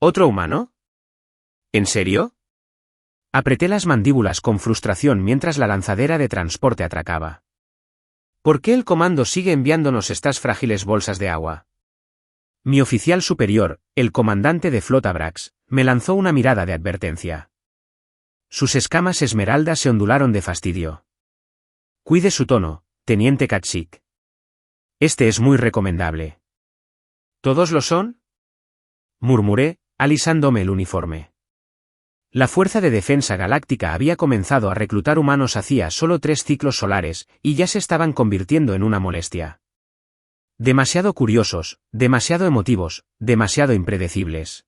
¿Otro humano? ¿En serio? Apreté las mandíbulas con frustración mientras la lanzadera de transporte atracaba. ¿Por qué el comando sigue enviándonos estas frágiles bolsas de agua? Mi oficial superior, el comandante de flota Brax, me lanzó una mirada de advertencia. Sus escamas esmeraldas se ondularon de fastidio. Cuide su tono, teniente Kashyyyk. Este es muy recomendable. ¿Todos lo son? Murmuré, alisándome el uniforme. La Fuerza de Defensa Galáctica había comenzado a reclutar humanos hacía solo 3 ciclos solares, y ya se estaban convirtiendo en una molestia. Demasiado curiosos, demasiado emotivos, demasiado impredecibles.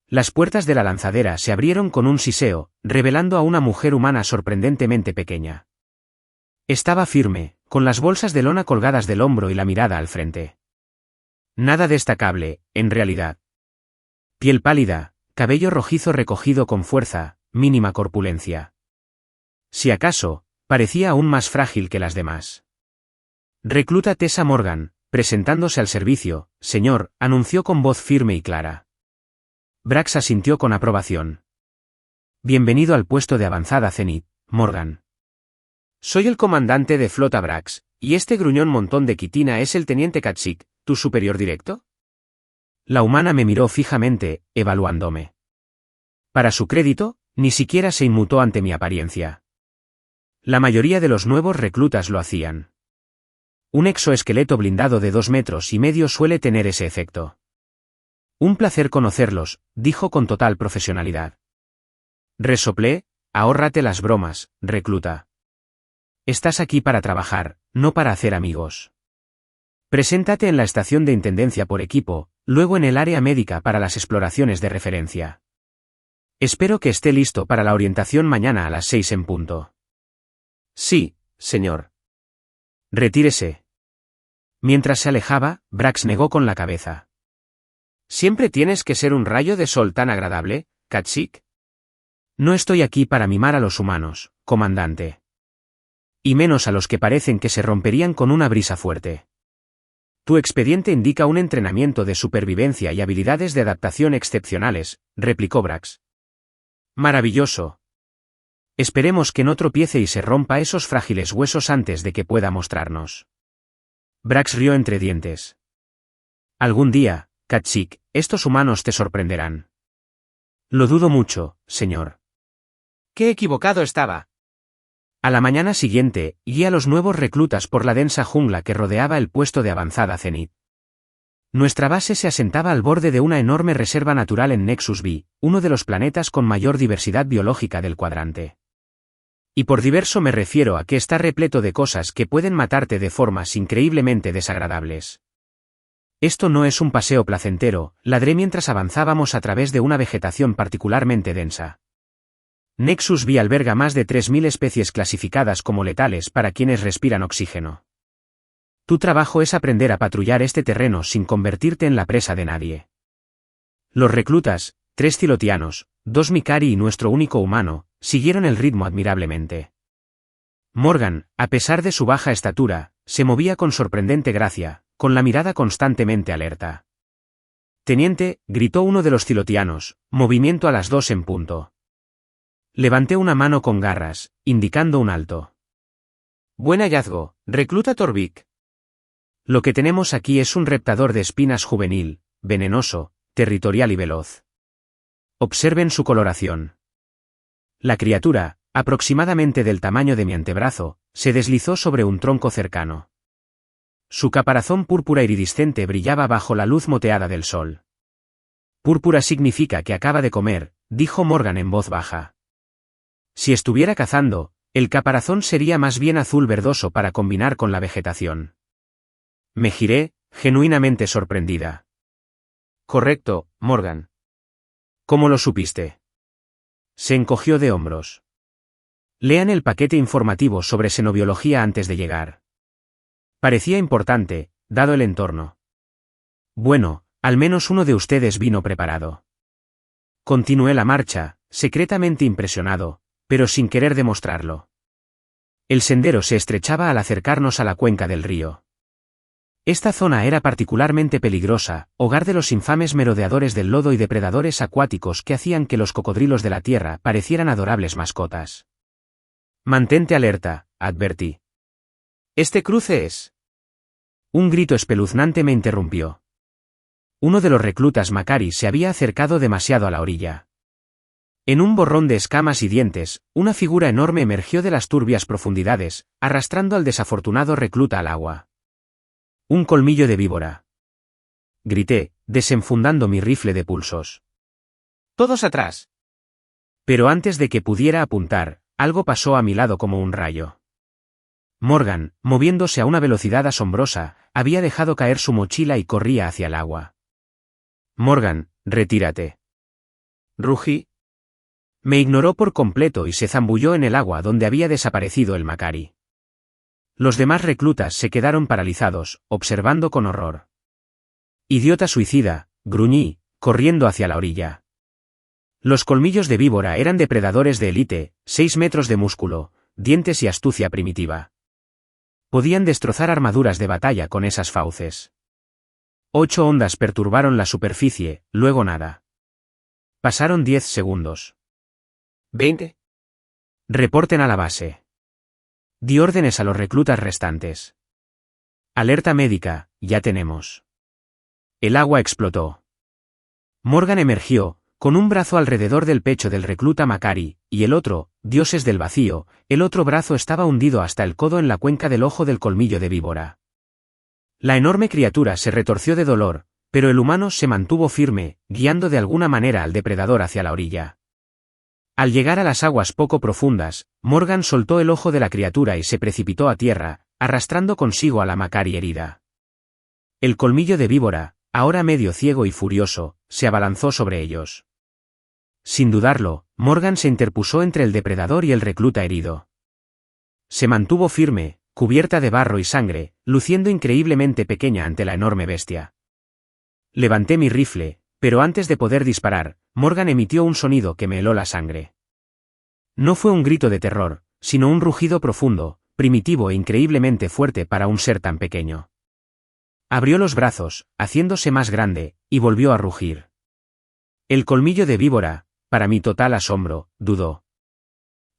Las puertas de la lanzadera se abrieron con un siseo, revelando a una mujer humana sorprendentemente pequeña. Estaba firme, con las bolsas de lona colgadas del hombro y la mirada al frente. Nada destacable, en realidad. Piel pálida, cabello rojizo recogido con fuerza, mínima corpulencia. Si acaso, parecía aún más frágil que las demás. Recluta Tessa Morgan, presentándose al servicio, señor, anunció con voz firme y clara. Brax asintió con aprobación. Bienvenido al puesto de avanzada Zenith, Morgan. Soy el comandante de flota Brax, y este gruñón montón de quitina es el teniente Kashyyyk, ¿tu superior directo? La humana me miró fijamente, evaluándome. Para su crédito, ni siquiera se inmutó ante mi apariencia. La mayoría de los nuevos reclutas lo hacían. Un exoesqueleto blindado de 2,5 metros suele tener ese efecto. Un placer conocerlos, dijo con total profesionalidad. Resoplé, ahórrate las bromas, recluta. Estás aquí para trabajar, no para hacer amigos. Preséntate en la estación de intendencia por equipo, luego en el área médica para las exploraciones de referencia. Espero que esté listo para la orientación mañana a las 6 en punto. Sí, señor. Retírese. Mientras se alejaba, Brax negó con la cabeza. ¿Siempre tienes que ser un rayo de sol tan agradable, Kashyyyk? No estoy aquí para mimar a los humanos, comandante. Y menos a los que parecen que se romperían con una brisa fuerte. Tu expediente indica un entrenamiento de supervivencia y habilidades de adaptación excepcionales, replicó Brax. Maravilloso. Esperemos que no tropiece y se rompa esos frágiles huesos antes de que pueda mostrarnos. Brax rió entre dientes. Algún día, Kashyyyk, estos humanos te sorprenderán. Lo dudo mucho, señor. ¡Qué equivocado estaba! A la mañana siguiente, guié a los nuevos reclutas por la densa jungla que rodeaba el puesto de avanzada Zenith. Nuestra base se asentaba al borde de una enorme reserva natural en Nexus B, uno de los planetas con mayor diversidad biológica del cuadrante. Y por diverso me refiero a que está repleto de cosas que pueden matarte de formas increíblemente desagradables. Esto no es un paseo placentero, ladré mientras avanzábamos a través de una vegetación particularmente densa. Nexus B alberga más de 3.000 especies clasificadas como letales para quienes respiran oxígeno. Tu trabajo es aprender a patrullar este terreno sin convertirte en la presa de nadie. Los reclutas, 3 Zilotianos, 2 Mikari y nuestro único humano, siguieron el ritmo admirablemente. Morgan, a pesar de su baja estatura, se movía con sorprendente gracia, con la mirada constantemente alerta. Teniente, gritó uno de los Zilotianos, movimiento a las 2 en punto. Levanté una mano con garras, indicando un alto. Buen hallazgo, recluta Torvik. Lo que tenemos aquí es un reptador de espinas juvenil, venenoso, territorial y veloz. Observen su coloración. La criatura, aproximadamente del tamaño de mi antebrazo, se deslizó sobre un tronco cercano. Su caparazón púrpura iridiscente brillaba bajo la luz moteada del sol. Púrpura significa que acaba de comer, dijo Morgan en voz baja. Si estuviera cazando, el caparazón sería más bien azul verdoso para combinar con la vegetación. Me giré, genuinamente sorprendida. Correcto, Morgan. ¿Cómo lo supiste? Se encogió de hombros. Lean el paquete informativo sobre xenobiología antes de llegar. Parecía importante, dado el entorno. Bueno, al menos uno de ustedes vino preparado. Continué la marcha, secretamente impresionado, pero sin querer demostrarlo. El sendero se estrechaba al acercarnos a la cuenca del río. Esta zona era particularmente peligrosa, hogar de los infames merodeadores del lodo y depredadores acuáticos que hacían que los cocodrilos de la tierra parecieran adorables mascotas. Mantente alerta, advertí. Este cruce es... Un grito espeluznante me interrumpió. Uno de los reclutas Macari se había acercado demasiado a la orilla. En un borrón de escamas y dientes, una figura enorme emergió de las turbias profundidades, arrastrando al desafortunado recluta al agua. Un colmillo de víbora. Grité, desenfundando mi rifle de pulsos. ¡Todos atrás! Pero antes de que pudiera apuntar, algo pasó a mi lado como un rayo. Morgan, moviéndose a una velocidad asombrosa, había dejado caer su mochila y corría hacia el agua. Morgan, retírate. Rugí. Me ignoró por completo y se zambulló en el agua donde había desaparecido el Macari. Los demás reclutas se quedaron paralizados, observando con horror. Idiota suicida, gruñí, corriendo hacia la orilla. Los colmillos de víbora eran depredadores de élite, 6 metros de músculo, dientes y astucia primitiva. Podían destrozar armaduras de batalla con esas fauces. 8 ondas perturbaron la superficie, luego nada. Pasaron 10 segundos. 20. Reporten a la base. Di órdenes a los reclutas restantes. Alerta médica, ya tenemos. El agua explotó. Morgan emergió, con un brazo alrededor del pecho del recluta Macari, y el otro, dioses del vacío, el otro brazo estaba hundido hasta el codo en la cuenca del ojo del colmillo de víbora. La enorme criatura se retorció de dolor, pero el humano se mantuvo firme, guiando de alguna manera al depredador hacia la orilla. Al llegar a las aguas poco profundas, Morgan soltó el ojo de la criatura y se precipitó a tierra, arrastrando consigo a la Macari herida. El colmillo de víbora, ahora medio ciego y furioso, se abalanzó sobre ellos. Sin dudarlo, Morgan se interpuso entre el depredador y el recluta herido. Se mantuvo firme, cubierta de barro y sangre, luciendo increíblemente pequeña ante la enorme bestia. Levanté mi rifle, pero antes de poder disparar, Morgan emitió un sonido que me heló la sangre. No fue un grito de terror, sino un rugido profundo, primitivo e increíblemente fuerte para un ser tan pequeño. Abrió los brazos, haciéndose más grande, y volvió a rugir. El colmillo de víbora, para mi total asombro, dudó.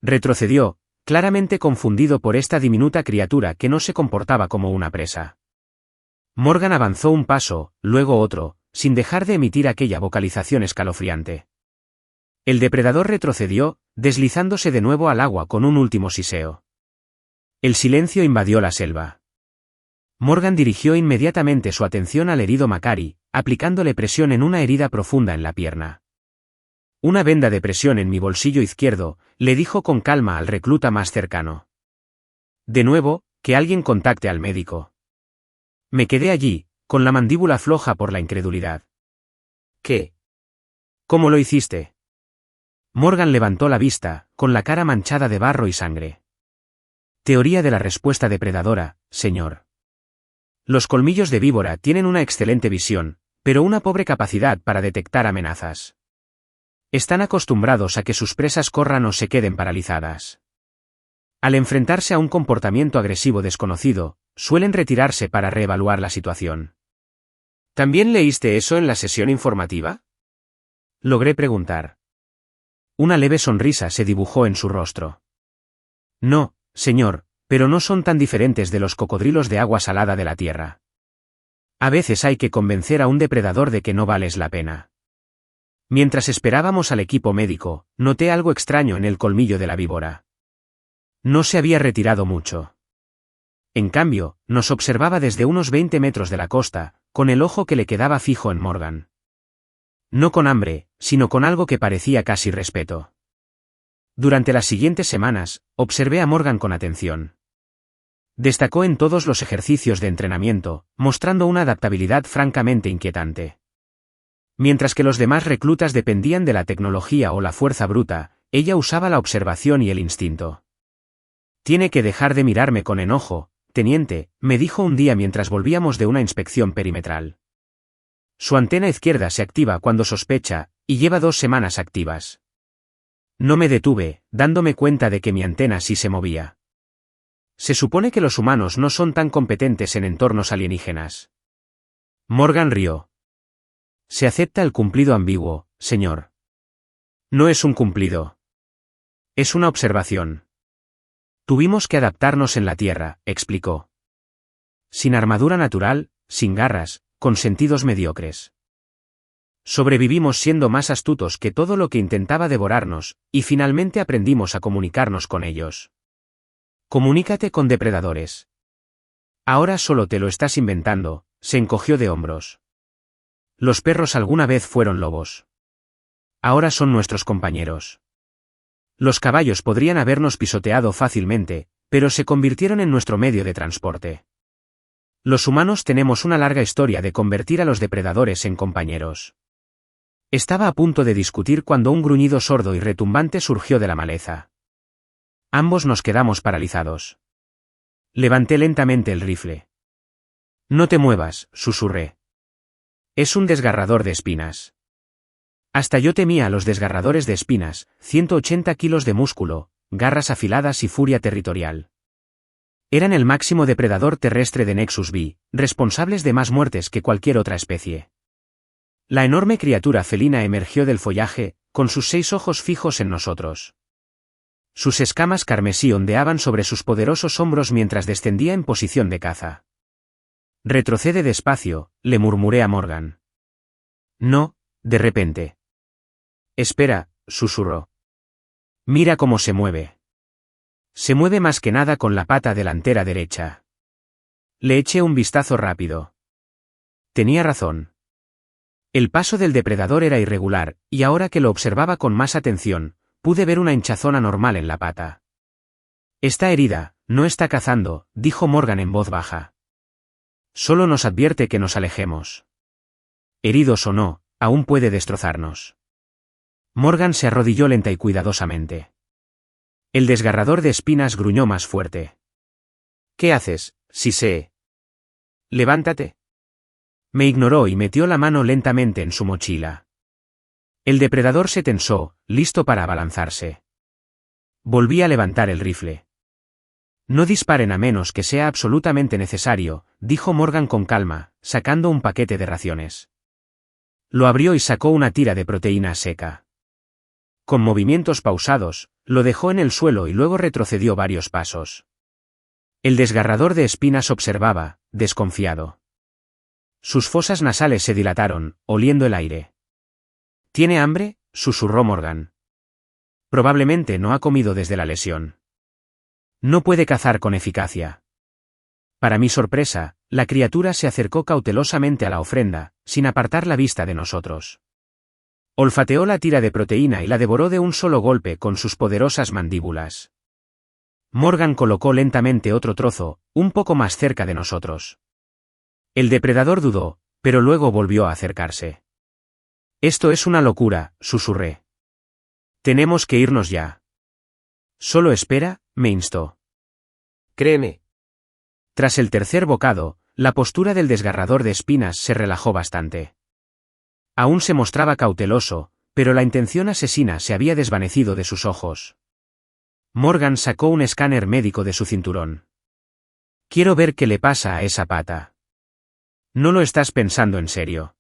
Retrocedió, claramente confundido por esta diminuta criatura que no se comportaba como una presa. Morgan avanzó un paso, luego otro, sin dejar de emitir aquella vocalización escalofriante. El depredador retrocedió, deslizándose de nuevo al agua con un último siseo. El silencio invadió la selva. Morgan dirigió inmediatamente su atención al herido Macari, aplicándole presión en una herida profunda en la pierna. Una venda de presión en mi bolsillo izquierdo, le dijo con calma al recluta más cercano. De nuevo, que alguien contacte al médico. Me quedé allí, con la mandíbula floja por la incredulidad. ¿Qué? ¿Cómo lo hiciste? Morgan levantó la vista, con la cara manchada de barro y sangre. Teoría de la respuesta depredadora, señor. Los colmillos de víbora tienen una excelente visión, pero una pobre capacidad para detectar amenazas. Están acostumbrados a que sus presas corran o se queden paralizadas. Al enfrentarse a un comportamiento agresivo desconocido, suelen retirarse para reevaluar la situación. ¿También leíste eso en la sesión informativa? Logré preguntar. Una leve sonrisa se dibujó en su rostro. No, señor, pero no son tan diferentes de los cocodrilos de agua salada de la tierra. A veces hay que convencer a un depredador de que no vales la pena. Mientras esperábamos al equipo médico, noté algo extraño en el colmillo de la víbora. No se había retirado mucho. En cambio, nos observaba desde unos 20 metros de la costa, con el ojo que le quedaba fijo en Morgan. No con hambre, sino con algo que parecía casi respeto. Durante las siguientes semanas, observé a Morgan con atención. Destacó en todos los ejercicios de entrenamiento, mostrando una adaptabilidad francamente inquietante. Mientras que los demás reclutas dependían de la tecnología o la fuerza bruta, ella usaba la observación y el instinto. Tiene que dejar de mirarme con enojo, teniente, me dijo un día mientras volvíamos de una inspección perimetral. Su antena izquierda se activa cuando sospecha, y lleva 2 semanas activas. No me detuve, dándome cuenta de que mi antena sí se movía. Se supone que los humanos no son tan competentes en entornos alienígenas. Morgan rió. Se acepta el cumplido ambiguo, señor. No es un cumplido. Es una observación. Tuvimos que adaptarnos en la Tierra, explicó. Sin armadura natural, sin garras, con sentidos mediocres. Sobrevivimos siendo más astutos que todo lo que intentaba devorarnos, y finalmente aprendimos a comunicarnos con ellos. Comunícate con depredadores. Ahora solo te lo estás inventando, se encogió de hombros. Los perros alguna vez fueron lobos. Ahora son nuestros compañeros. Los caballos podrían habernos pisoteado fácilmente, pero se convirtieron en nuestro medio de transporte. Los humanos tenemos una larga historia de convertir a los depredadores en compañeros. Estaba a punto de discutir cuando un gruñido sordo y retumbante surgió de la maleza. Ambos nos quedamos paralizados. Levanté lentamente el rifle. No te muevas, susurré. Es un desgarrador de espinas. Hasta yo temía a los desgarradores de espinas, 180 kilos de músculo, garras afiladas y furia territorial. Eran el máximo depredador terrestre de Nexus B, responsables de más muertes que cualquier otra especie. La enorme criatura felina emergió del follaje, con sus 6 ojos fijos en nosotros. Sus escamas carmesí ondeaban sobre sus poderosos hombros mientras descendía en posición de caza. Retrocede despacio, le murmuré a Morgan. No, de repente. Espera, susurró. Mira cómo se mueve. Se mueve más que nada con la pata delantera derecha. Le eché un vistazo rápido. Tenía razón. El paso del depredador era irregular, y ahora que lo observaba con más atención, pude ver una hinchazón anormal en la pata. Está herida, no está cazando, dijo Morgan en voz baja. Solo nos advierte que nos alejemos. Heridos o no, aún puede destrozarnos. Morgan se arrodilló lenta y cuidadosamente. El desgarrador de espinas gruñó más fuerte. ¿Qué haces, si sé? Levántate. Me ignoró y metió la mano lentamente en su mochila. El depredador se tensó, listo para abalanzarse. Volví a levantar el rifle. No disparen a menos que sea absolutamente necesario, dijo Morgan con calma, sacando un paquete de raciones. Lo abrió y sacó una tira de proteína seca. Con movimientos pausados, lo dejó en el suelo y luego retrocedió varios pasos. El desgarrador de espinas observaba, desconfiado. Sus fosas nasales se dilataron, oliendo el aire. ¿Tiene hambre?, susurró Morgan. Probablemente no ha comido desde la lesión. No puede cazar con eficacia. Para mi sorpresa, la criatura se acercó cautelosamente a la ofrenda, sin apartar la vista de nosotros. Olfateó la tira de proteína y la devoró de un solo golpe con sus poderosas mandíbulas. Morgan colocó lentamente otro trozo, un poco más cerca de nosotros. El depredador dudó, pero luego volvió a acercarse. Esto es una locura, susurré. Tenemos que irnos ya. Solo espera, me instó. Créeme. Tras el tercer bocado, la postura del desgarrador de espinas se relajó bastante. Aún se mostraba cauteloso, pero la intención asesina se había desvanecido de sus ojos. Morgan sacó un escáner médico de su cinturón. Quiero ver qué le pasa a esa pata. No lo estás pensando en serio.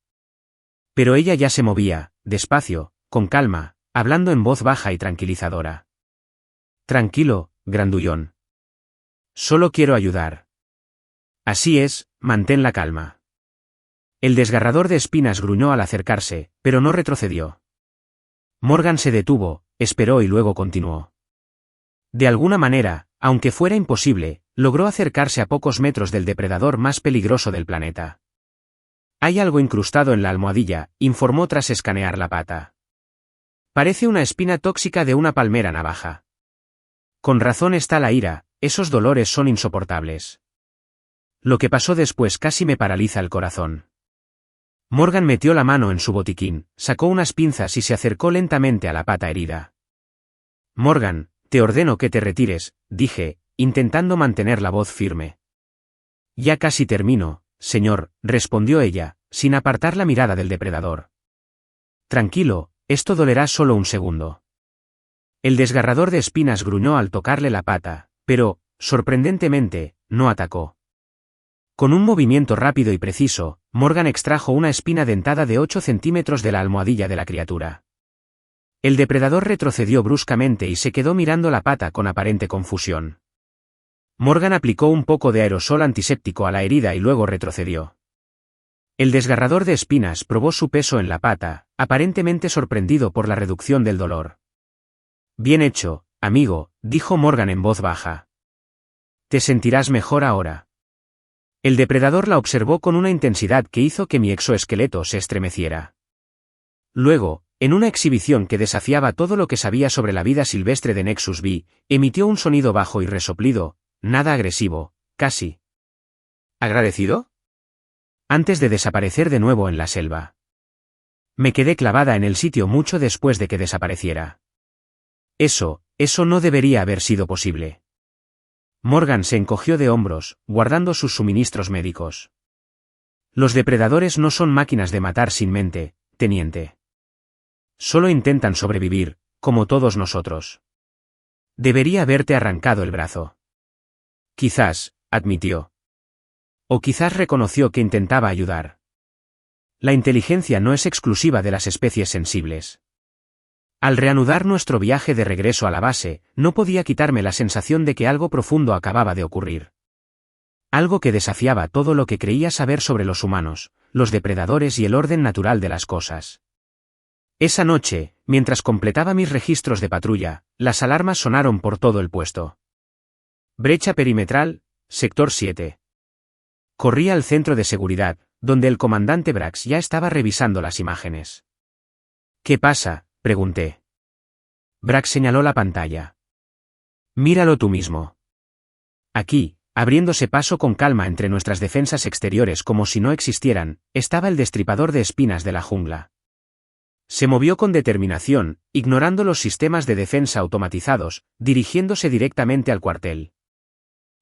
Pero ella ya se movía, despacio, con calma, hablando en voz baja y tranquilizadora. Tranquilo, grandullón. Solo quiero ayudar. Así es, mantén la calma. El desgarrador de espinas gruñó al acercarse, pero no retrocedió. Morgan se detuvo, esperó y luego continuó. De alguna manera, aunque fuera imposible, logró acercarse a pocos metros del depredador más peligroso del planeta. Hay algo incrustado en la almohadilla, informó tras escanear la pata. Parece una espina tóxica de una palmera navaja. Con razón está la ira, esos dolores son insoportables. Lo que pasó después casi me paraliza el corazón. Morgan metió la mano en su botiquín, sacó unas pinzas y se acercó lentamente a la pata herida. Morgan, te ordeno que te retires, dije, intentando mantener la voz firme. Ya casi termino, señor, respondió ella, sin apartar la mirada del depredador. Tranquilo, esto dolerá solo un segundo. El desgarrador de espinas gruñó al tocarle la pata, pero, sorprendentemente, no atacó. Con un movimiento rápido y preciso, Morgan extrajo una espina dentada de 8 centímetros de la almohadilla de la criatura. El depredador retrocedió bruscamente y se quedó mirando la pata con aparente confusión. Morgan aplicó un poco de aerosol antiséptico a la herida y luego retrocedió. El desgarrador de espinas probó su peso en la pata, aparentemente sorprendido por la reducción del dolor. Bien hecho, amigo, dijo Morgan en voz baja. Te sentirás mejor ahora. El depredador la observó con una intensidad que hizo que mi exoesqueleto se estremeciera. Luego, en una exhibición que desafiaba todo lo que sabía sobre la vida silvestre de Nexus B, emitió un sonido bajo y resoplido, nada agresivo, casi. ¿Agradecido? Antes de desaparecer de nuevo en la selva. Me quedé clavada en el sitio mucho después de que desapareciera. Eso no debería haber sido posible. Morgan se encogió de hombros, guardando sus suministros médicos. Los depredadores no son máquinas de matar sin mente, teniente. Solo intentan sobrevivir, como todos nosotros. Debería haberte arrancado el brazo. Quizás, admitió. O quizás reconoció que intentaba ayudar. La inteligencia no es exclusiva de las especies sensibles. Al reanudar nuestro viaje de regreso a la base, no podía quitarme la sensación de que algo profundo acababa de ocurrir. Algo que desafiaba todo lo que creía saber sobre los humanos, los depredadores y el orden natural de las cosas. Esa noche, mientras completaba mis registros de patrulla, las alarmas sonaron por todo el puesto. Brecha perimetral, sector 7. Corrí al centro de seguridad, donde el comandante Brax ya estaba revisando las imágenes. ¿Qué pasa?, pregunté. Brax señaló la pantalla. Míralo tú mismo. Aquí, abriéndose paso con calma entre nuestras defensas exteriores como si no existieran, estaba el destripador de espinas de la jungla. Se movió con determinación, ignorando los sistemas de defensa automatizados, dirigiéndose directamente al cuartel.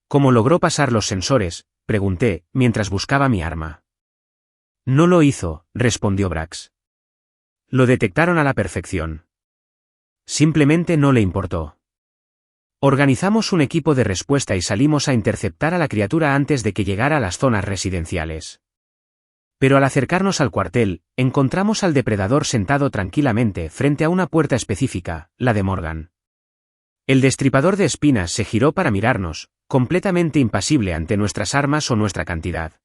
¿Cómo logró pasar los sensores?, pregunté, mientras buscaba mi arma. No lo hizo, respondió Brax. Lo detectaron a la perfección. Simplemente no le importó. Organizamos un equipo de respuesta y salimos a interceptar a la criatura antes de que llegara a las zonas residenciales. Pero al acercarnos al cuartel, encontramos al depredador sentado tranquilamente frente a una puerta específica, la de Morgan. El destripador de espinas se giró para mirarnos, completamente impasible ante nuestras armas o nuestra cantidad.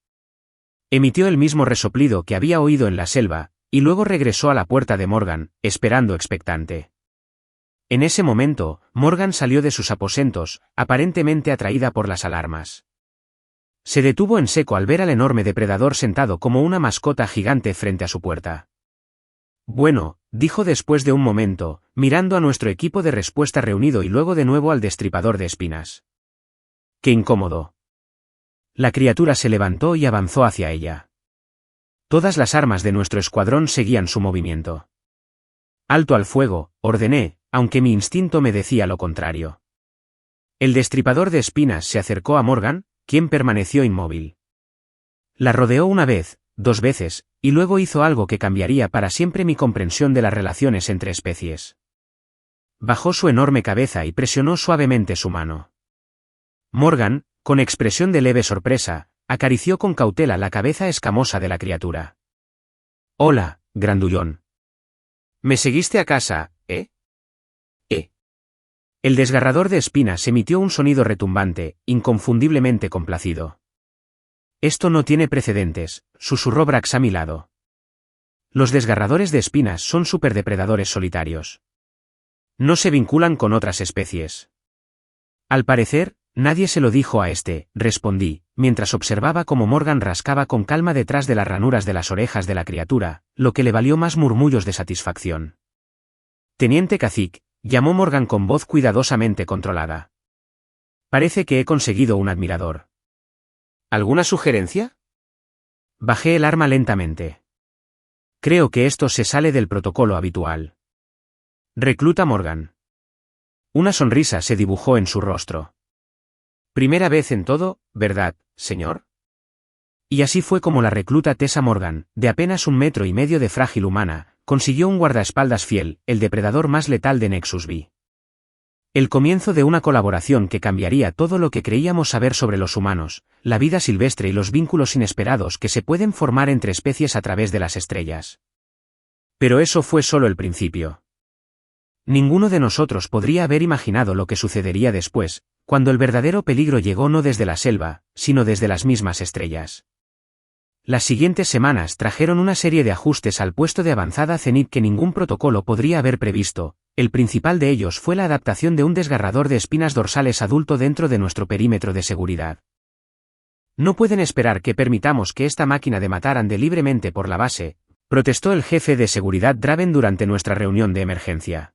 Emitió el mismo resoplido que había oído en la selva, y luego regresó a la puerta de Morgan, esperando expectante. En ese momento, Morgan salió de sus aposentos, aparentemente atraída por las alarmas. Se detuvo en seco al ver al enorme depredador sentado como una mascota gigante frente a su puerta. Bueno, dijo después de un momento, mirando a nuestro equipo de respuesta reunido y luego de nuevo al destripador de espinas. ¡Qué incómodo! La criatura se levantó y avanzó hacia ella. Todas las armas de nuestro escuadrón seguían su movimiento. Alto al fuego, ordené, aunque mi instinto me decía lo contrario. El destripador de espinas se acercó a Morgan, quien permaneció inmóvil. La rodeó una vez, 2 veces, y luego hizo algo que cambiaría para siempre mi comprensión de las relaciones entre especies. Bajó su enorme cabeza y presionó suavemente su mano. Morgan, con expresión de leve sorpresa, acarició con cautela la cabeza escamosa de la criatura. «Hola, grandullón. ¿Me seguiste a casa, eh?» El desgarrador de espinas emitió un sonido retumbante, inconfundiblemente complacido. «Esto no tiene precedentes», susurró Brax a mi lado. Los desgarradores de espinas son superdepredadores solitarios. No se vinculan con otras especies. Al parecer, nadie se lo dijo a este, respondí, mientras observaba cómo Morgan rascaba con calma detrás de las ranuras de las orejas de la criatura, lo que le valió más murmullos de satisfacción. «Teniente Cacique», llamó Morgan con voz cuidadosamente controlada. «Parece que he conseguido un admirador». «¿Alguna sugerencia?» Bajé el arma lentamente. «Creo que esto se sale del protocolo habitual». «Recluta Morgan». Una sonrisa se dibujó en su rostro. «Primera vez en todo, ¿verdad, señor?» Y así fue como la recluta Tessa Morgan, de apenas 1,5 metros de frágil humana, consiguió un guardaespaldas fiel, el depredador más letal de Nexus B. El comienzo de una colaboración que cambiaría todo lo que creíamos saber sobre los humanos, la vida silvestre y los vínculos inesperados que se pueden formar entre especies a través de las estrellas. Pero eso fue solo el principio. Ninguno de nosotros podría haber imaginado lo que sucedería después, cuando el verdadero peligro llegó no desde la selva, sino desde las mismas estrellas. Las siguientes semanas trajeron una serie de ajustes al puesto de avanzada Zenit que ningún protocolo podría haber previsto. El principal de ellos fue la adaptación de un desgarrador de espinas dorsales adulto dentro de nuestro perímetro de seguridad. No pueden esperar que permitamos que esta máquina de matar ande libremente por la base, protestó el jefe de seguridad Draven durante nuestra reunión de emergencia.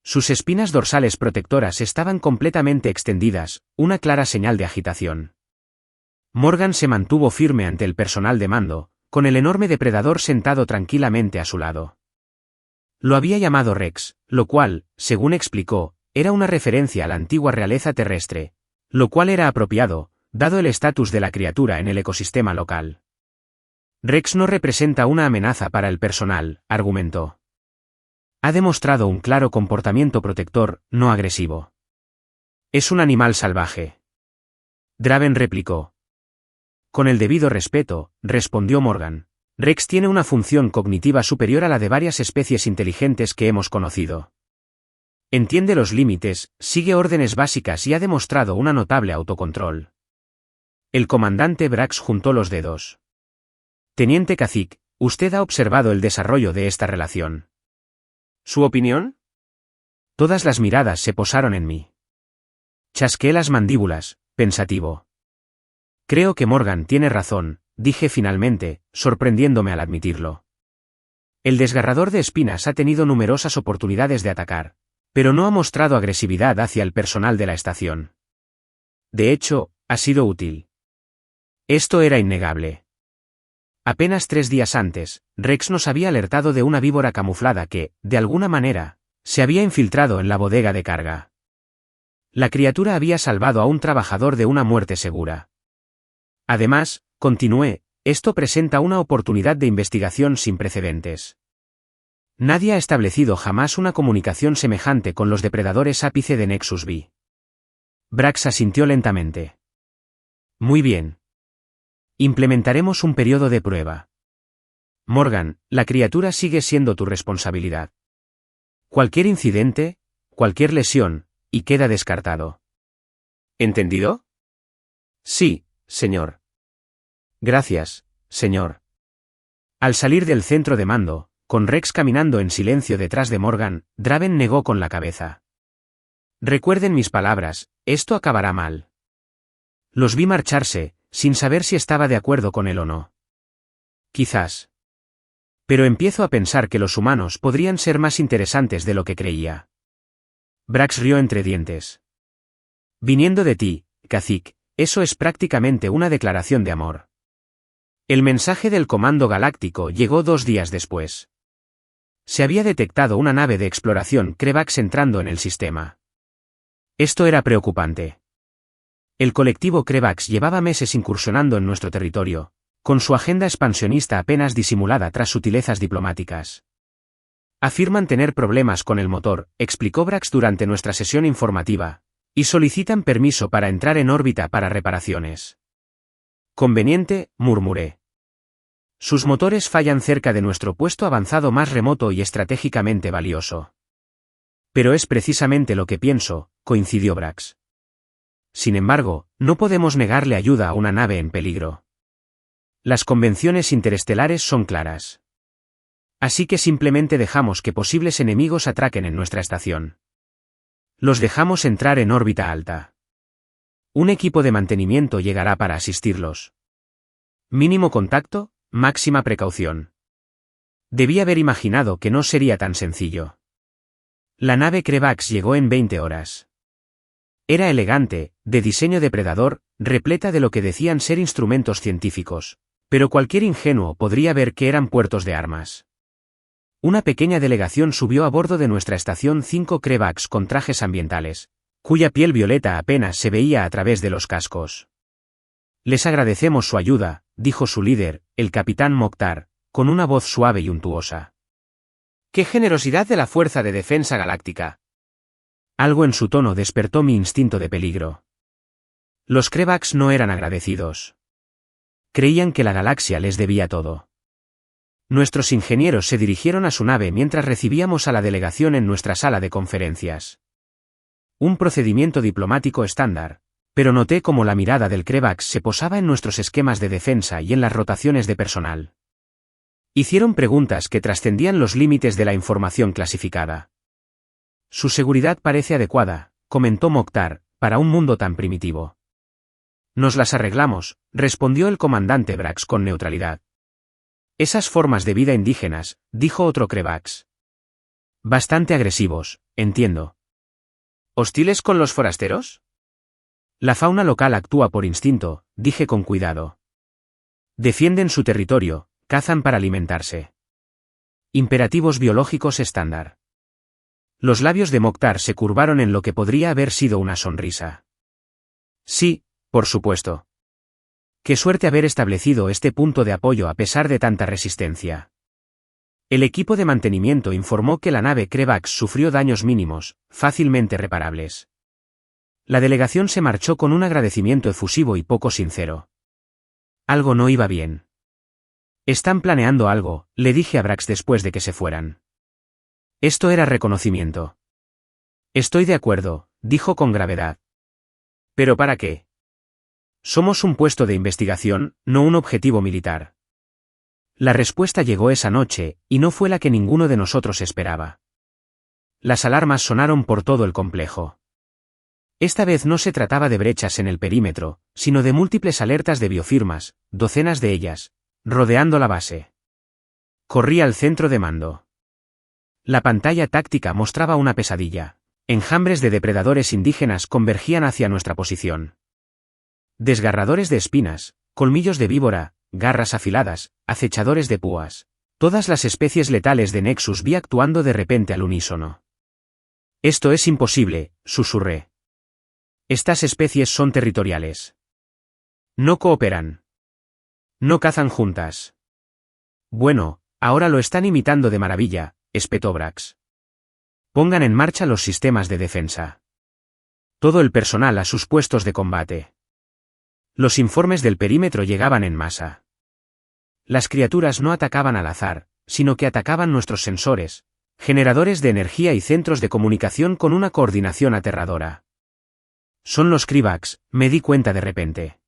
Sus espinas dorsales protectoras estaban completamente extendidas, una clara señal de agitación. Morgan se mantuvo firme ante el personal de mando, con el enorme depredador sentado tranquilamente a su lado. Lo había llamado Rex, lo cual, según explicó, era una referencia a la antigua realeza terrestre, lo cual era apropiado, dado el estatus de la criatura en el ecosistema local. Rex no representa una amenaza para el personal, argumentó. Ha demostrado un claro comportamiento protector, no agresivo. Es un animal salvaje. Draven replicó. Con el debido respeto, respondió Morgan. Rex tiene una función cognitiva superior a la de varias especies inteligentes que hemos conocido. Entiende los límites, sigue órdenes básicas y ha demostrado una notable autocontrol. El comandante Brax juntó los dedos. Teniente Cacique, usted ha observado el desarrollo de esta relación. ¿Su opinión? Todas las miradas se posaron en mí. Chasqueé las mandíbulas, pensativo. Creo que Morgan tiene razón, dije finalmente, sorprendiéndome al admitirlo. El desgarrador de espinas ha tenido numerosas oportunidades de atacar, pero no ha mostrado agresividad hacia el personal de la estación. De hecho, ha sido útil. Esto era innegable. Apenas 3 días antes, Rex nos había alertado de una víbora camuflada que, de alguna manera, se había infiltrado en la bodega de carga. La criatura había salvado a un trabajador de una muerte segura. Además, continué, esto presenta una oportunidad de investigación sin precedentes. Nadie ha establecido jamás una comunicación semejante con los depredadores ápice de Nexus B. Brax asintió lentamente. Muy bien. Implementaremos un periodo de prueba. Morgan, la criatura sigue siendo tu responsabilidad. Cualquier incidente, cualquier lesión, y queda descartado. ¿Entendido? Sí, señor. Gracias, señor. Al salir del centro de mando, con Rex caminando en silencio detrás de Morgan, Draven negó con la cabeza. Recuerden mis palabras, esto acabará mal. Los vi marcharse, sin saber si estaba de acuerdo con él o no. Quizás. Pero empiezo a pensar que los humanos podrían ser más interesantes de lo que creía. Brax rió entre dientes. Viniendo de ti, Cacique, eso es prácticamente una declaración de amor. El mensaje del Comando Galáctico llegó 2 días después. Se había detectado una nave de exploración Krevax entrando en el sistema. Esto era preocupante. El colectivo Krevax llevaba meses incursionando en nuestro territorio, con su agenda expansionista apenas disimulada tras sutilezas diplomáticas. Afirman tener problemas con el motor, explicó Brax durante nuestra sesión informativa, y solicitan permiso para entrar en órbita para reparaciones. Conveniente, murmuré. Sus motores fallan cerca de nuestro puesto avanzado más remoto y estratégicamente valioso. Pero es precisamente lo que pienso, coincidió Brax. Sin embargo, no podemos negarle ayuda a una nave en peligro. Las convenciones interestelares son claras. Así que simplemente dejamos que posibles enemigos atraquen en nuestra estación. Los dejamos entrar en órbita alta. Un equipo de mantenimiento llegará para asistirlos. Mínimo contacto, máxima precaución. Debí haber imaginado que no sería tan sencillo. La nave Krevax llegó en 20 horas. Era elegante, de diseño depredador, repleta de lo que decían ser instrumentos científicos, pero cualquier ingenuo podría ver que eran puertos de armas. Una pequeña delegación subió a bordo de nuestra estación 5 Krevax con trajes ambientales, cuya piel violeta apenas se veía a través de los cascos. Les agradecemos su ayuda, dijo su líder, el capitán Mokhtar, con una voz suave y untuosa. ¡Qué generosidad de la Fuerza de Defensa Galáctica! Algo en su tono despertó mi instinto de peligro. Los Krevaks no eran agradecidos. Creían que la galaxia les debía todo. Nuestros ingenieros se dirigieron a su nave mientras recibíamos a la delegación en nuestra sala de conferencias. Un procedimiento diplomático estándar, pero noté cómo la mirada del Krevaks se posaba en nuestros esquemas de defensa y en las rotaciones de personal. Hicieron preguntas que trascendían los límites de la información clasificada. Su seguridad parece adecuada, comentó Mokhtar, para un mundo tan primitivo. Nos las arreglamos, respondió el comandante Brax con neutralidad. Esas formas de vida indígenas, dijo otro Krevaks. Bastante agresivos, entiendo. ¿Hostiles con los forasteros? La fauna local actúa por instinto, dije con cuidado. Defienden su territorio, cazan para alimentarse. Imperativos biológicos estándar. Los labios de Mokhtar se curvaron en lo que podría haber sido una sonrisa. Sí, por supuesto. Qué suerte haber establecido este punto de apoyo a pesar de tanta resistencia. El equipo de mantenimiento informó que la nave Krevaks sufrió daños mínimos, fácilmente reparables. La delegación se marchó con un agradecimiento efusivo y poco sincero. Algo no iba bien. Están planeando algo, le dije a Brax después de que se fueran. Esto era reconocimiento. Estoy de acuerdo, dijo con gravedad. ¿Pero para qué? Somos un puesto de investigación, no un objetivo militar. La respuesta llegó esa noche, y no fue la que ninguno de nosotros esperaba. Las alarmas sonaron por todo el complejo. Esta vez no se trataba de brechas en el perímetro, sino de múltiples alertas de biofirmas, docenas de ellas, rodeando la base. Corrí al centro de mando. La pantalla táctica mostraba una pesadilla. Enjambres de depredadores indígenas convergían hacia nuestra posición. Desgarradores de espinas, colmillos de víbora, garras afiladas, acechadores de púas. Todas las especies letales de Nexus vi actuando de repente al unísono. Esto es imposible, susurré. Estas especies son territoriales. No cooperan. No cazan juntas. Bueno, ahora lo están imitando de maravilla, espetó Brax. Pongan en marcha los sistemas de defensa. Todo el personal a sus puestos de combate. Los informes del perímetro llegaban en masa. Las criaturas no atacaban al azar, sino que atacaban nuestros sensores, generadores de energía y centros de comunicación con una coordinación aterradora. Son los Krevaks, me di cuenta de repente.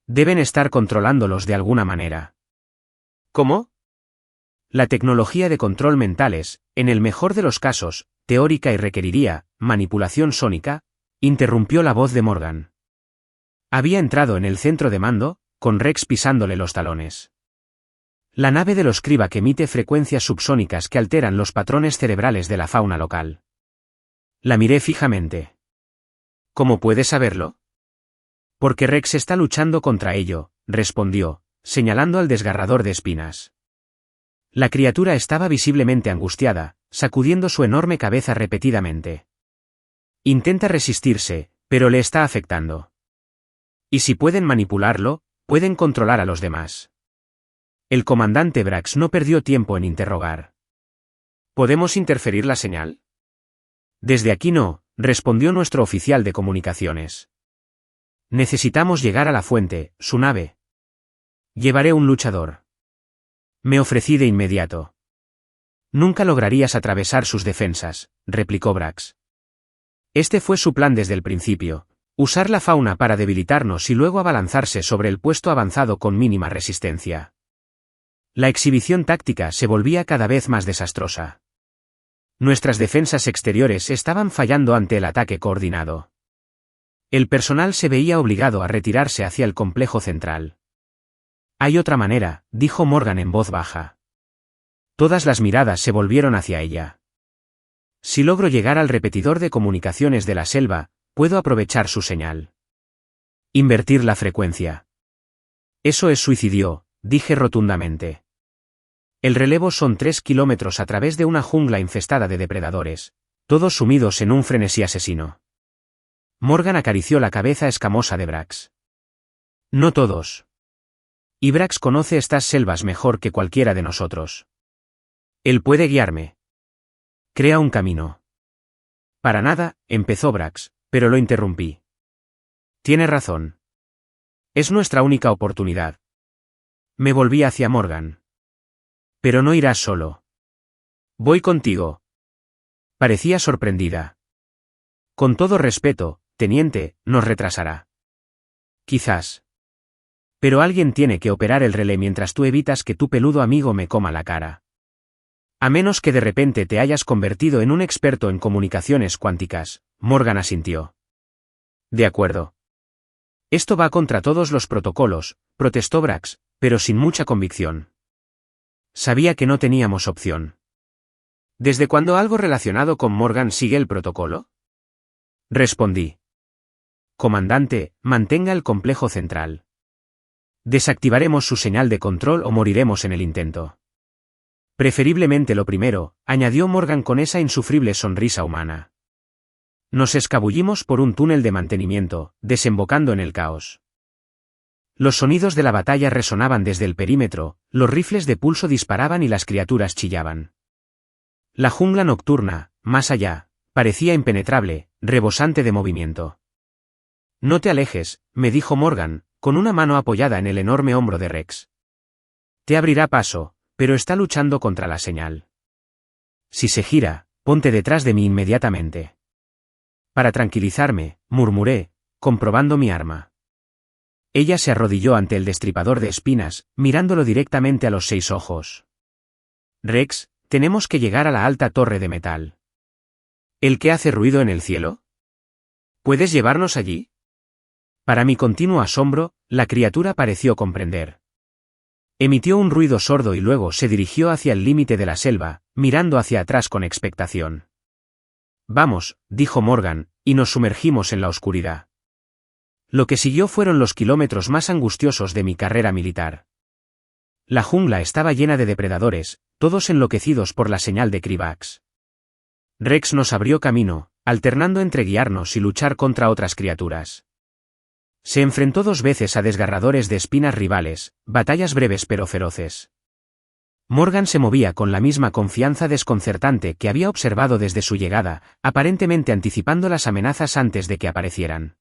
Deben estar controlándolos de alguna manera. ¿Cómo? La tecnología de control mentales, en el mejor de los casos, teórica y requeriría manipulación sónica, interrumpió la voz de Morgan. Había entrado en el centro de mando, con Rex pisándole los talones. La nave de los Krevak emite frecuencias subsónicas que alteran los patrones cerebrales de la fauna local. La miré fijamente. ¿Cómo puedes saberlo? Porque Rex está luchando contra ello, respondió, señalando al desgarrador de espinas. La criatura estaba visiblemente angustiada, sacudiendo su enorme cabeza repetidamente. Intenta resistirse, pero le está afectando. Y si pueden manipularlo, pueden controlar a los demás. El comandante Brax no perdió tiempo en interrogar. ¿Podemos interferir la señal? Desde aquí no, respondió nuestro oficial de comunicaciones. Necesitamos llegar a la fuente, su nave. Llevaré un luchador. Me ofrecí de inmediato. Nunca lograrías atravesar sus defensas, replicó Brax. Este fue su plan desde el principio, usar la fauna para debilitarnos y luego abalanzarse sobre el puesto avanzado con mínima resistencia. La exhibición táctica se volvía cada vez más desastrosa. Nuestras defensas exteriores estaban fallando ante el ataque coordinado. El personal se veía obligado a retirarse hacia el complejo central. Hay otra manera, dijo Morgan en voz baja. Todas las miradas se volvieron hacia ella. Si logro llegar al repetidor de comunicaciones de la selva, puedo aprovechar su señal. Invertir la frecuencia. Eso es suicidio, dije rotundamente. El relevo son 3 kilómetros a través de una jungla infestada de depredadores, todos sumidos en un frenesí asesino. Morgan acarició la cabeza escamosa de Brax. No todos. Y Brax conoce estas selvas mejor que cualquiera de nosotros. Él puede guiarme. Crea un camino. Para nada, empezó Brax, pero lo interrumpí. Tiene razón. Es nuestra única oportunidad. Me volví hacia Morgan. Pero no irás solo. Voy contigo. Parecía sorprendida. Con todo respeto, teniente, nos retrasará. Quizás. Pero alguien tiene que operar el relé mientras tú evitas que tu peludo amigo me coma la cara. A menos que de repente te hayas convertido en un experto en comunicaciones cuánticas, Morgan asintió. De acuerdo. Esto va contra todos los protocolos, protestó Brax, pero sin mucha convicción. Sabía que no teníamos opción. ¿Desde cuándo algo relacionado con Morgan sigue el protocolo? Respondí. Comandante, mantenga el complejo central. Desactivaremos su señal de control o moriremos en el intento. Preferiblemente lo primero, añadió Morgan con esa insufrible sonrisa humana. Nos escabullimos por un túnel de mantenimiento, desembocando en el caos. Los sonidos de la batalla resonaban desde el perímetro, los rifles de pulso disparaban y las criaturas chillaban. La jungla nocturna, más allá, parecía impenetrable, rebosante de movimiento. No te alejes, me dijo Morgan, con una mano apoyada en el enorme hombro de Rex. Te abrirá paso, pero está luchando contra la señal. Si se gira, ponte detrás de mí inmediatamente. Para tranquilizarme, murmuré, comprobando mi arma. Ella se arrodilló ante el destripador de espinas, mirándolo directamente a los 6 ojos. Rex, tenemos que llegar a la alta torre de metal. ¿El que hace ruido en el cielo? ¿Puedes llevarnos allí? Para mi continuo asombro, la criatura pareció comprender. Emitió un ruido sordo y luego se dirigió hacia el límite de la selva, mirando hacia atrás con expectación. Vamos, dijo Morgan, y nos sumergimos en la oscuridad. Lo que siguió fueron los kilómetros más angustiosos de mi carrera militar. La jungla estaba llena de depredadores, todos enloquecidos por la señal de Krivax. Rex nos abrió camino, alternando entre guiarnos y luchar contra otras criaturas. Se enfrentó 2 veces a desgarradores de espinas rivales, batallas breves pero feroces. Morgan se movía con la misma confianza desconcertante que había observado desde su llegada, aparentemente anticipando las amenazas antes de que aparecieran.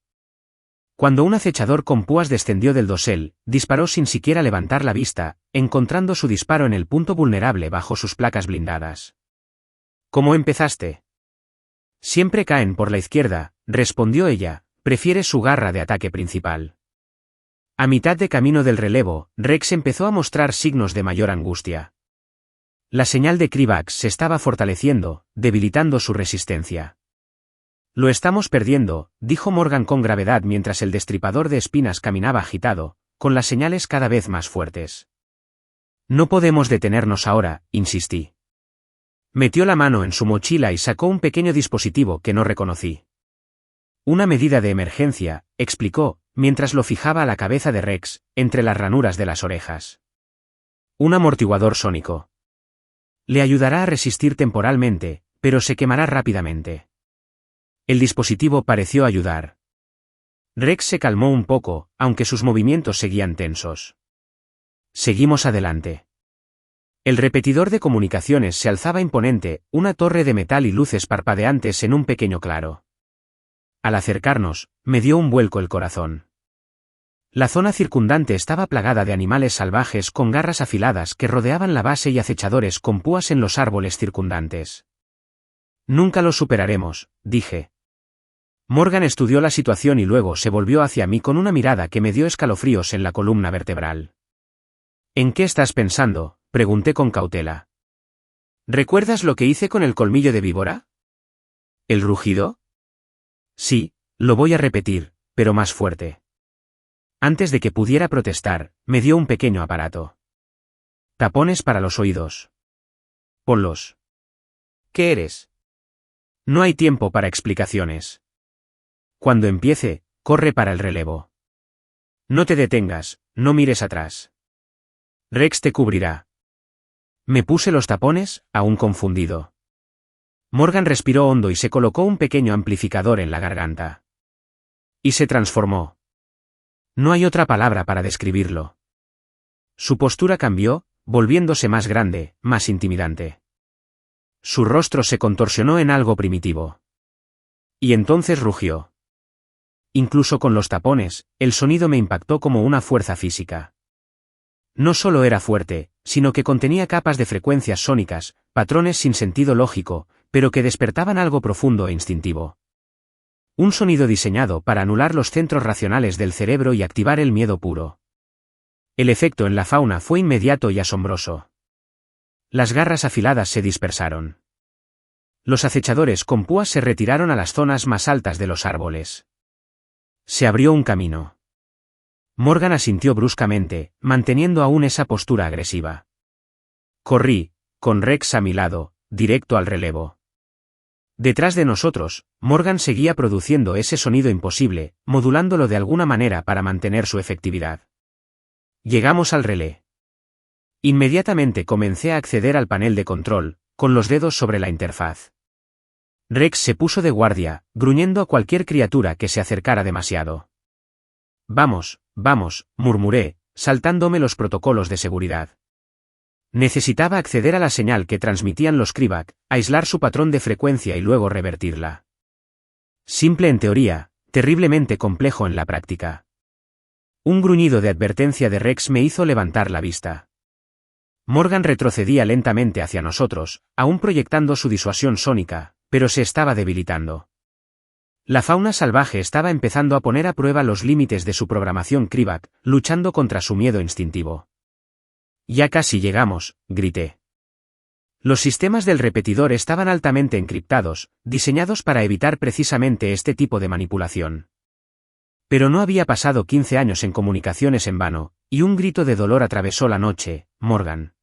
Cuando un acechador con púas descendió del dosel, disparó sin siquiera levantar la vista, encontrando su disparo en el punto vulnerable bajo sus placas blindadas. ¿Cómo empezaste? Siempre caen por la izquierda, respondió ella. Prefiere su garra de ataque principal. A mitad de camino del relevo, Rex empezó a mostrar signos de mayor angustia. La señal de Krivax se estaba fortaleciendo, debilitando su resistencia. Lo estamos perdiendo, dijo Morgan con gravedad mientras el destripador de espinas caminaba agitado, con las señales cada vez más fuertes. No podemos detenernos ahora, insistí. Metió la mano en su mochila y sacó un pequeño dispositivo que no reconocí. Una medida de emergencia, explicó, mientras lo fijaba a la cabeza de Rex, entre las ranuras de las orejas. Un amortiguador sónico. Le ayudará a resistir temporalmente, pero se quemará rápidamente. El dispositivo pareció ayudar. Rex se calmó un poco, aunque sus movimientos seguían tensos. Seguimos adelante. El repetidor de comunicaciones se alzaba imponente, una torre de metal y luces parpadeantes en un pequeño claro. Al acercarnos, me dio un vuelco el corazón. La zona circundante estaba plagada de animales salvajes con garras afiladas que rodeaban la base y acechadores con púas en los árboles circundantes. Nunca lo superaremos, dije. Morgan estudió la situación y luego se volvió hacia mí con una mirada que me dio escalofríos en la columna vertebral. ¿En qué estás pensando?, pregunté con cautela. ¿Recuerdas lo que hice con el colmillo de víbora? ¿El rugido? Sí, lo voy a repetir, pero más fuerte. Antes de que pudiera protestar, me dio un pequeño aparato. Tapones para los oídos. Ponlos. ¿Qué eres? No hay tiempo para explicaciones. Cuando empiece, corre para el relevo. No te detengas, no mires atrás. Rex te cubrirá. Me puse los tapones, aún confundido. Morgan respiró hondo y se colocó un pequeño amplificador en la garganta. Y se transformó. No hay otra palabra para describirlo. Su postura cambió, volviéndose más grande, más intimidante. Su rostro se contorsionó en algo primitivo. Y entonces rugió. Incluso con los tapones, el sonido me impactó como una fuerza física. No solo era fuerte, sino que contenía capas de frecuencias sónicas, patrones sin sentido lógico, pero que despertaban algo profundo e instintivo. Un sonido diseñado para anular los centros racionales del cerebro y activar el miedo puro. El efecto en la fauna fue inmediato y asombroso. Las garras afiladas se dispersaron. Los acechadores con púas se retiraron a las zonas más altas de los árboles. Se abrió un camino. Morgan asintió bruscamente, manteniendo aún esa postura agresiva. Corrí, con Rex a mi lado, directo al relevo. Detrás de nosotros, Morgan seguía produciendo ese sonido imposible, modulándolo de alguna manera para mantener su efectividad. Llegamos al relé. Inmediatamente comencé a acceder al panel de control, con los dedos sobre la interfaz. Rex se puso de guardia, gruñendo a cualquier criatura que se acercara demasiado. Vamos, murmuré, saltándome los protocolos de seguridad. Necesitaba acceder a la señal que transmitían los Krivak, aislar su patrón de frecuencia y luego revertirla. Simple en teoría, terriblemente complejo en la práctica. Un gruñido de advertencia de Rex me hizo levantar la vista. Morgan retrocedía lentamente hacia nosotros, aún proyectando su disuasión sónica, pero se estaba debilitando. La fauna salvaje estaba empezando a poner a prueba los límites de su programación Krivak, luchando contra su miedo instintivo. Ya casi llegamos, grité. Los sistemas del repetidor estaban altamente encriptados, diseñados para evitar precisamente este tipo de manipulación. Pero no había pasado 15 años en comunicaciones en vano, y un grito de dolor atravesó la noche, Morgan.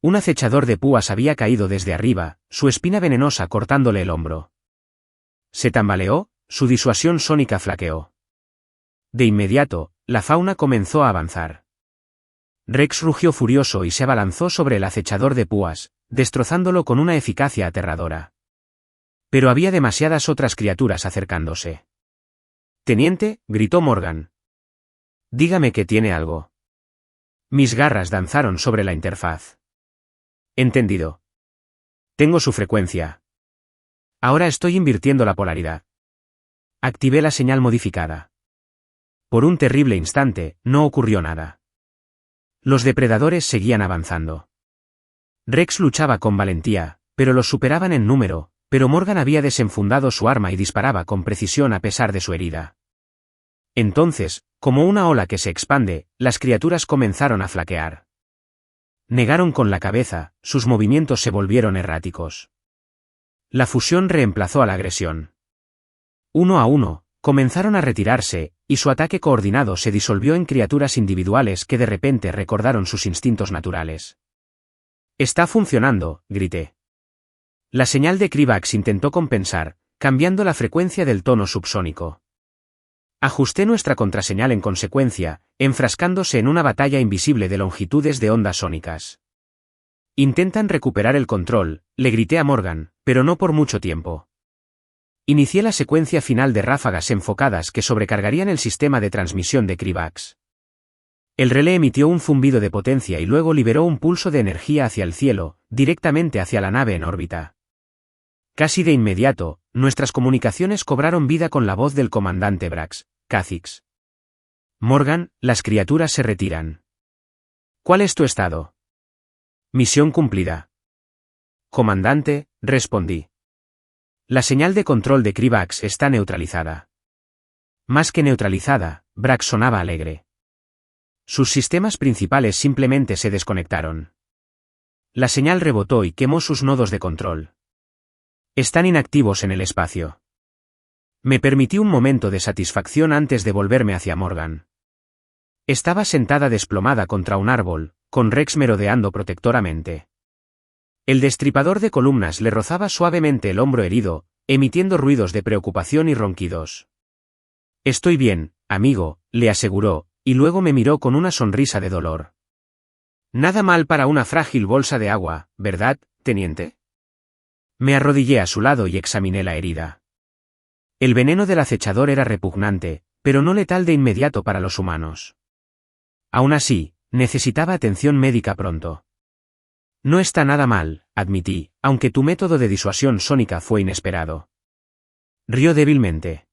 Un acechador de púas había caído desde arriba, su espina venenosa cortándole el hombro. Se tambaleó, su disuasión sónica flaqueó. De inmediato, la fauna comenzó a avanzar. Rex rugió furioso y se abalanzó sobre el acechador de púas, destrozándolo con una eficacia aterradora. Pero había demasiadas otras criaturas acercándose. «Teniente», gritó Morgan. «Dígame que tiene algo». Mis garras danzaron sobre la interfaz. «Entendido. Tengo su frecuencia. Ahora estoy invirtiendo la polaridad». Activé la señal modificada. Por un terrible instante, no ocurrió nada. Los depredadores seguían avanzando. Rex luchaba con valentía, pero los superaban en número, pero Morgan había desenfundado su arma y disparaba con precisión a pesar de su herida. Entonces, como una ola que se expande, las criaturas comenzaron a flaquear. Negaron con la cabeza, sus movimientos se volvieron erráticos. La fusión reemplazó a la agresión. Uno a uno, comenzaron a retirarse, y su ataque coordinado se disolvió en criaturas individuales que de repente recordaron sus instintos naturales. «Está funcionando», grité. La señal de Krivax intentó compensar, cambiando la frecuencia del tono subsónico. Ajusté nuestra contraseñal en consecuencia, enfrascándose en una batalla invisible de longitudes de ondas sónicas. «Intentan recuperar el control», le grité a Morgan, pero no por mucho tiempo. Inicié la secuencia final de ráfagas enfocadas que sobrecargarían el sistema de transmisión de Krivax. El relé emitió un zumbido de potencia y luego liberó un pulso de energía hacia el cielo, directamente hacia la nave en órbita. Casi de inmediato, nuestras comunicaciones cobraron vida con la voz del comandante Brax, Kha'Zix. «Morgan, las criaturas se retiran». «¿Cuál es tu estado?» «Misión cumplida». «Comandante», respondí. «La señal de control de Krivax está neutralizada». Más que neutralizada, Brax sonaba alegre. Sus sistemas principales simplemente se desconectaron. La señal rebotó y quemó sus nodos de control. Están inactivos en el espacio. Me permití un momento de satisfacción antes de volverme hacia Morgan. Estaba sentada desplomada contra un árbol, con Rex merodeando protectoramente. El destripador de columnas le rozaba suavemente el hombro herido, emitiendo ruidos de preocupación y ronquidos. «Estoy bien, amigo», le aseguró, y luego me miró con una sonrisa de dolor. «Nada mal para una frágil bolsa de agua, ¿verdad, teniente?» Me arrodillé a su lado y examiné la herida. El veneno del acechador era repugnante, pero no letal de inmediato para los humanos. Aún así, necesitaba atención médica pronto. «No está nada mal», admití, aunque tu método de disuasión sónica fue inesperado. Rió débilmente.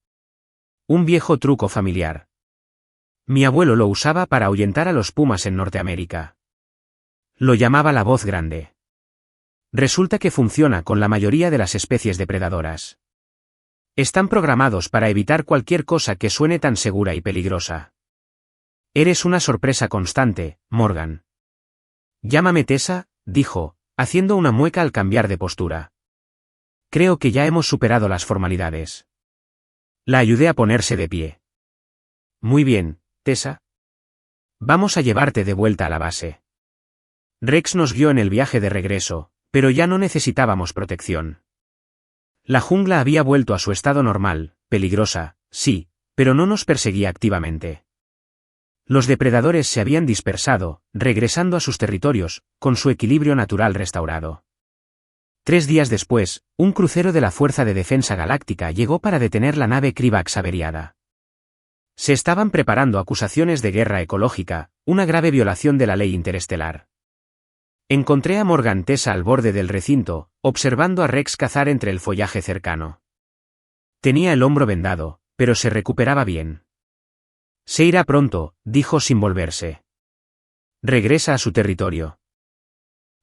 Un viejo truco familiar. Mi abuelo lo usaba para ahuyentar a los pumas en Norteamérica. Lo llamaba la voz grande. Resulta que funciona con la mayoría de las especies depredadoras. Están programados para evitar cualquier cosa que suene tan segura y peligrosa. Eres una sorpresa constante, Morgan. Llámame Tessa, dijo, haciendo una mueca al cambiar de postura. Creo que ya hemos superado las formalidades. La ayudé a ponerse de pie. Muy bien, Tessa. Vamos a llevarte de vuelta a la base. Rex nos guió en el viaje de regreso, pero ya no necesitábamos protección. La jungla había vuelto a su estado normal, peligrosa, sí, pero no nos perseguía activamente. Los depredadores se habían dispersado, regresando a sus territorios, con su equilibrio natural restaurado. 3 días después, un crucero de la Fuerza de Defensa Galáctica llegó para detener la nave Krivax averiada. Se estaban preparando acusaciones de guerra ecológica, una grave violación de la ley interestelar. Encontré a Morgan Tessa al borde del recinto, observando a Rex cazar entre el follaje cercano. Tenía el hombro vendado, pero se recuperaba bien. Se irá pronto, dijo sin volverse. Regresa a su territorio.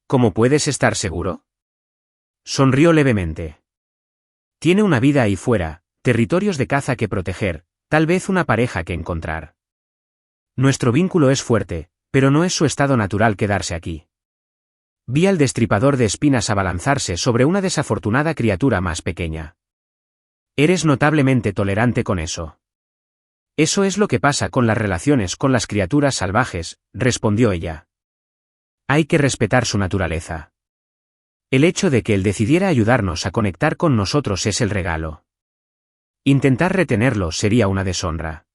¿Cómo puedes estar seguro? Sonrió levemente. Tiene una vida ahí fuera, territorios de caza que proteger, tal vez una pareja que encontrar. Nuestro vínculo es fuerte, pero no es su estado natural quedarse aquí. Vi al destripador de espinas abalanzarse sobre una desafortunada criatura más pequeña. Eres notablemente tolerante con eso. Eso es lo que pasa con las relaciones con las criaturas salvajes, respondió ella. Hay que respetar su naturaleza. El hecho de que él decidiera ayudarnos a conectar con nosotros es el regalo. Intentar retenerlo sería una deshonra.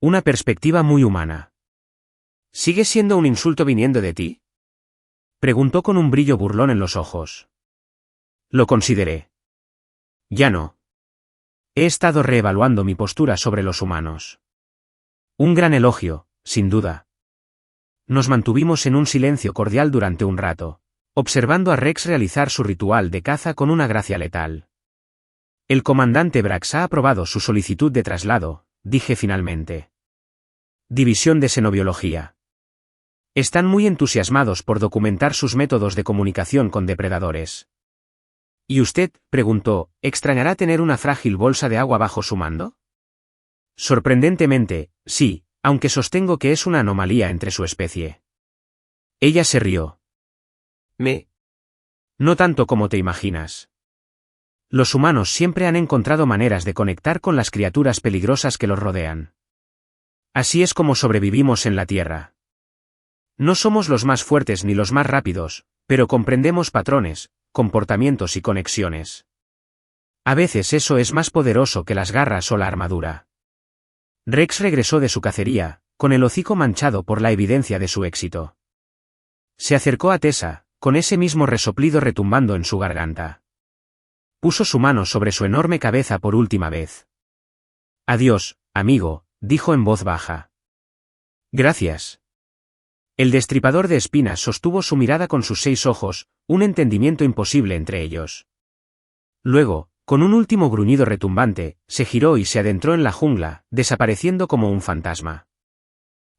Una perspectiva muy humana. ¿Sigue siendo un insulto viniendo de ti? Preguntó con un brillo burlón en los ojos. Lo consideré. Ya no. He estado reevaluando mi postura sobre los humanos. Un gran elogio, sin duda. Nos mantuvimos en un silencio cordial durante un rato, observando a Rex realizar su ritual de caza con una gracia letal. El comandante Brax ha aprobado su solicitud de traslado, dije finalmente. División de Xenobiología. Están muy entusiasmados por documentar sus métodos de comunicación con depredadores. ¿Y usted, preguntó, extrañará tener una frágil bolsa de agua bajo su mando? Sorprendentemente, sí, aunque sostengo que es una anomalía entre su especie. Ella se rió. No tanto como te imaginas. Los humanos siempre han encontrado maneras de conectar con las criaturas peligrosas que los rodean. Así es como sobrevivimos en la Tierra. No somos los más fuertes ni los más rápidos, pero comprendemos patrones, comportamientos y conexiones. A veces eso es más poderoso que las garras o la armadura. Rex regresó de su cacería, con el hocico manchado por la evidencia de su éxito. Se acercó a Tessa, con ese mismo resoplido retumbando en su garganta. Puso su mano sobre su enorme cabeza por última vez. Adiós, amigo, dijo en voz baja. Gracias. El destripador de espinas sostuvo su mirada con sus 6 ojos, un entendimiento imposible entre ellos. Luego, con un último gruñido retumbante, se giró y se adentró en la jungla, desapareciendo como un fantasma.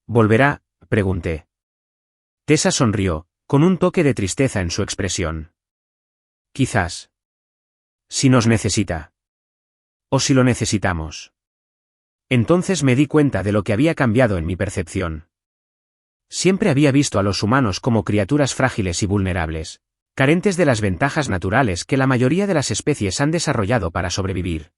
¿Volverá?, pregunté. Tessa sonrió, con un toque de tristeza en su expresión. Quizás. Si nos necesita. O si lo necesitamos. Entonces me di cuenta de lo que había cambiado en mi percepción. Siempre había visto a los humanos como criaturas frágiles y vulnerables, carentes de las ventajas naturales que la mayoría de las especies han desarrollado para sobrevivir.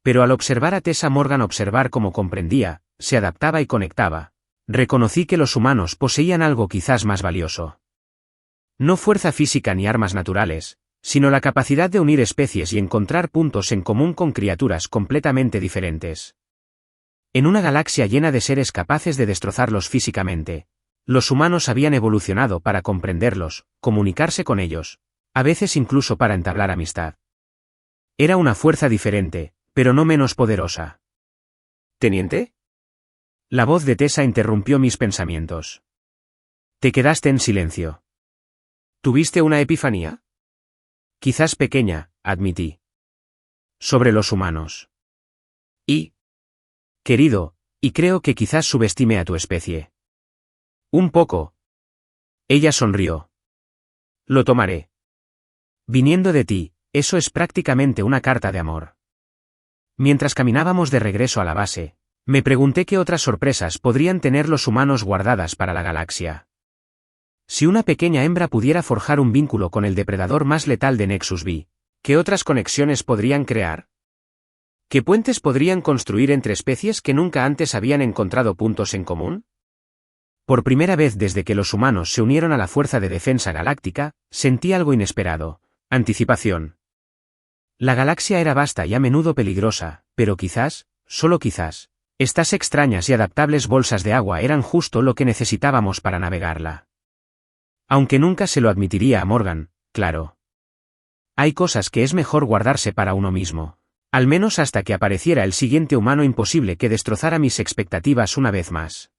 Pero al observar a Tessa Morgan observar cómo comprendía, se adaptaba y conectaba, reconocí que los humanos poseían algo quizás más valioso. No fuerza física ni armas naturales, sino la capacidad de unir especies y encontrar puntos en común con criaturas completamente diferentes. En una galaxia llena de seres capaces de destrozarlos físicamente, los humanos habían evolucionado para comprenderlos, comunicarse con ellos, a veces incluso para entablar amistad. Era una fuerza diferente, pero no menos poderosa. ¿Teniente? La voz de Tessa interrumpió mis pensamientos. Te quedaste en silencio. ¿Tuviste una epifanía? Quizás pequeña, admití. sobre los humanos. Querido, y creo que quizás subestime a tu especie. Un poco. Ella sonrió. Lo tomaré. Viniendo de ti, eso es prácticamente una carta de amor. Mientras caminábamos de regreso a la base, me pregunté qué otras sorpresas podrían tener los humanos guardadas para la galaxia. Si una pequeña hembra pudiera forjar un vínculo con el depredador más letal de Nexus B, ¿qué otras conexiones podrían crear? ¿Qué puentes podrían construir entre especies que nunca antes habían encontrado puntos en común? Por primera vez desde que los humanos se unieron a la Fuerza de Defensa Galáctica, sentí algo inesperado: anticipación. La galaxia era vasta y a menudo peligrosa, pero quizás, solo quizás, estas extrañas y adaptables bolsas de agua eran justo lo que necesitábamos para navegarla. Aunque nunca se lo admitiría a Morgan, claro. Hay cosas que es mejor guardarse para uno mismo, al menos hasta que apareciera el siguiente humano imposible que destrozara mis expectativas una vez más.